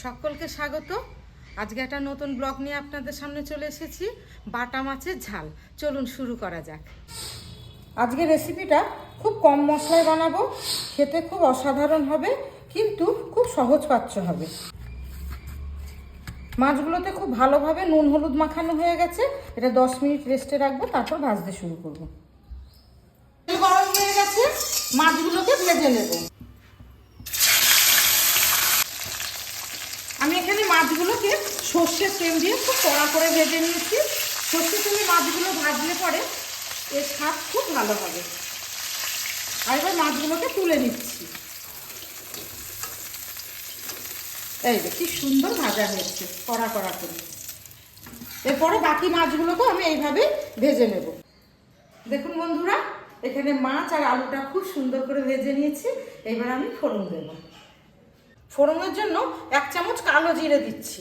সকলকে স্বাগত। আজকে একটা নতুন ব্লগ নিয়ে আপনাদের সামনে চলে এসেছি, বাটা মাছের ঝাল। চলুন শুরু করা যাক। আজকে রেসিপিটা খুব কম মশলায় বানাবো, খেতে খুব অসাধারণ হবে, কিন্তু খুব সহজপাচ্য হবে। মাছগুলোতে খুব ভালোভাবে নুন হলুদ মাখানো হয়ে গেছে। এটা 10 মিনিট রেস্টে রাখবো, তারপর ভাজতে শুরু করবো। গরম হয়ে গেছে, মাছগুলোকে ভেজে নেব। আমি এখানে মাছগুলোকে সর্ষের তেল দিয়ে খুব কড়া করে ভেজে নিয়েছি। সর্ষের তেলে মাছগুলো ভাজলে পরে এর স্বাদ খুব ভালো হবে। আর এবার মাছগুলোকে তুলে নিচ্ছি। এই যে কি সুন্দর ভাজা হয়েছে, কড়া কড়া করে। এরপরে বাকি মাছগুলোকে আমি এইভাবে ভেজে নেব। দেখুন বন্ধুরা, এখানে মাছ আর আলুটা খুব সুন্দর করে ভেজে নিয়েছি। এবার আমি ফোড়ন দেব। ফোড়নের জন্য 1 চামচ কালো জিরে দিচ্ছি।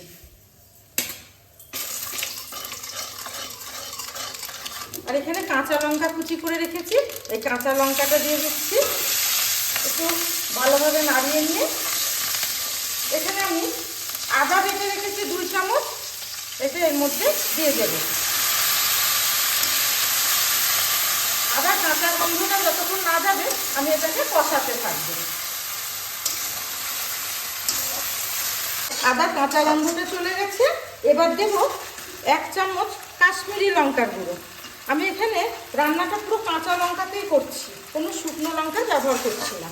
আর এখানে কাঁচা লঙ্কা কুচি করে রেখেছি, এই কাঁচা লঙ্কাটা দিয়ে দিচ্ছি। একটু ভালোভাবে নাড়িয়ে নিয়ে এখানে আমি আদা বেটে রেখেছি 2 চামচ, এটা এর মধ্যে দিয়ে দেব। আদা কাঁচা গন্ধটা যতক্ষণ না যাবে আমি এটাকে কষাতে থাকবো। আদা কাঁচা গন্ধটা চলে গেছে। এবার দেব 1 চামচ কাশ্মীরি লঙ্কার গুঁড়ো। আমি এখানে রান্নাটা পুরো কাঁচা লঙ্কাতেই করছি, কোনো শুকনো লঙ্কা ব্যবহার করছি না।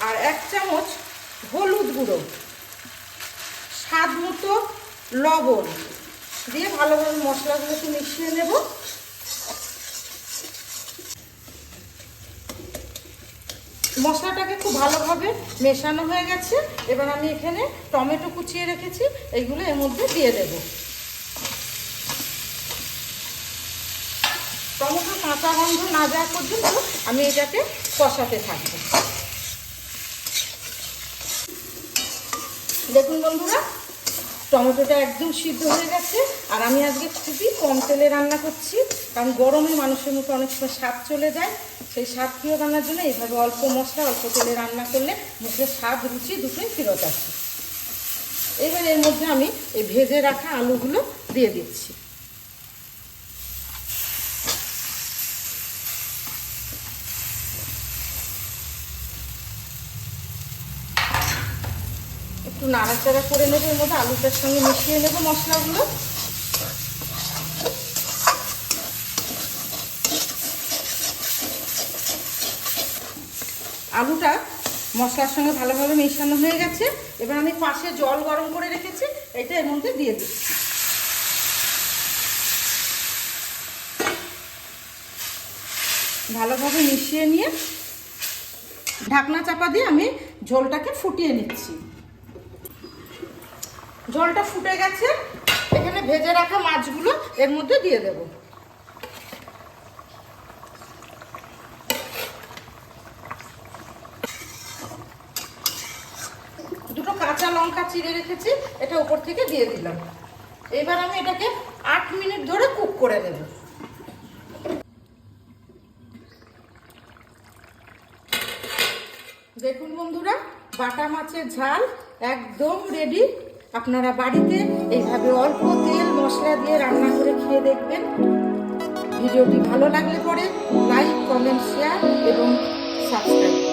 আর 1 চামচ হলুদ গুঁড়ো, স্বাদ মতো লবণ দিয়ে ভালোভাবে মশলাগুলোকে মিশিয়ে নেব। মশলাটাকে খুব ভালোভাবে মেশানো হয়ে গেছে। এবার আমি এখানে টমেটো কুচিয়ে রেখেছি, এইগুলো এর মধ্যে দিয়ে দেব। টমেটো কাঁচা গন্ধ না যাওয়া পর্যন্ত আমি এটাকে কষাতে থাকবো। দেখুন বন্ধুরা, টমেটোটা একদম সিদ্ধ হয়ে গেছে। আর আমি আজকে খুবই কম তেলে রান্না করছি, কারণ গরমে মানুষের মুখে অনেক সময় স্বাদ চলে যায়। সেই স্বাদ ফিরত আনার জন্য এইভাবে অল্প মশলা অল্প তেলে রান্না করলে মুখের স্বাদ রুচি দুটোই ফেরত আসে। এবার এর মধ্যে আমি এই ভেজে রাখা আলুগুলো দিয়ে দিচ্ছি। একটু নাড়াচাড়া করে নেবো, এর মধ্যে আলুটার সঙ্গে মিশিয়ে নেবো মশলাগুলো। আলুটা মশলার সঙ্গে ভালোভাবে মেশানো হয়ে গেছে। এবার আমি পাশে জল গরম করে রেখেছি, এটা এর মধ্যে দিয়ে দিচ্ছি। ভালোভাবে মিশিয়ে নিয়ে ঢাকনা চাপা দিয়ে আমি ঝোলটাকে ফুটিয়ে নিচ্ছি। ঝোলটা ফুটে গেছে, এখানে ভেজে রাখা মাছগুলো এর মধ্যে দিয়ে দেব। দুটো কাঁচা লঙ্কা চিড়ে রেখেছি, এটা উপর থেকে দিয়ে দিলাম। এবার আমি এটাকে 8 মিনিট ধরে কুক করে নেব। দেখুন বন্ধুরা, বাটা মাছের ঝাল একদম রেডি। আপনারা বাড়িতে এইভাবে অল্প তেল মশলা দিয়ে রান্না করে খেয়ে দেখবেন। ভিডিওটি ভালো লাগলে পরে লাইক কমেন্ট শেয়ার এবং সাবস্ক্রাইব